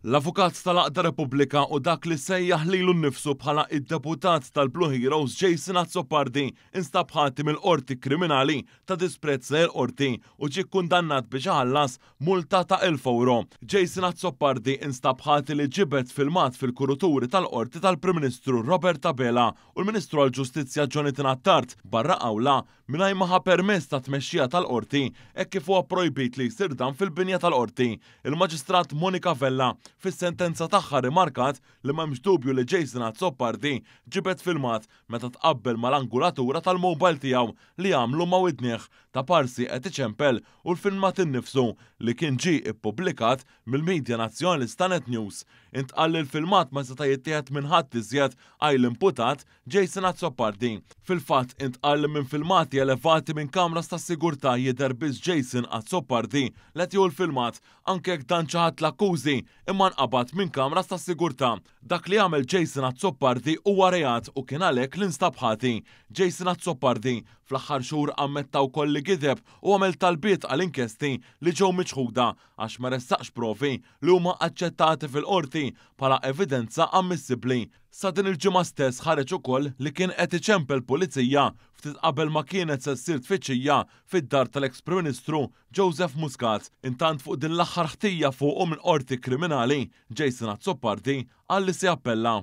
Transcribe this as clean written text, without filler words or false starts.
L-avukat tal-Aqda Repubblika u dak li sejjaħ lilu nnifsu bħala id-deputat tal-Blue Heroes Jason Azzopardi instab ħati mill-qorti kriminali ta' disprezz l-qorti u ġie kkundannat biex iħallas multa ta' 1000 euro. Jason Azzopardi instab ħati li ġibet filmat fil-kuruturi tal-qorti tal-Prim Ministru Robert Abela u l-Ministru għall-Ġustizzja Jonathan Attard barra awla mingħajr ma ħa permess ta' tmexxija tal-qorti hekk kif huwa projbit li jsir dan fil-binja tal-qorti. Il-Maġistrat Monika Vella fis-sentenza tagħha rimarkat li m'hemmx dubju li Jason Azzopardi ġibet filmat meta tqabbel mal-angulatura tal-mobile tiegħu li għamlu ma' widnieh ta' parsi qed iċempel u l-filmat innifsu li kien ġie ippubblikat mill-Midja Nazzjonalista Net News. Intqal li l-filmat ma seta' jittieħed minn ħadd iżjed għajl imputat Jason Azzopardi. Fil-fatt intqal li minn filmati elevati minn kamras tas-sigurtà jidher biss Jason Azzopardi li qed jieħu l-filmat anke jekk dan xi ħadd l-akkużi imma nqabad minn kamras tas-sigurtà. Dak li għamel Jason Azzopardi huwa reat u kien għalhekk l-instab ħati. Jason Azzopardi fl-aħħar xhur ammetta wkoll li gideb u għamel talbiet għall-inkjesti li ġew miċħuda għax ma ressaqx provi li huma aċċettati fil-qorti bħala evidenza ammissibbli. Sa din il-ġimgħa stess ħareġ ukoll li kien qed iċempel pulizija ftit qabel ma kienet se ssir tfittxija fid-dar tal-eks Prim Ministru Joseph Muscat. Intant fuq din l-aħħar ħtija fuqhom il-qorti kriminali, Jason Azzopardi qal li se jappella.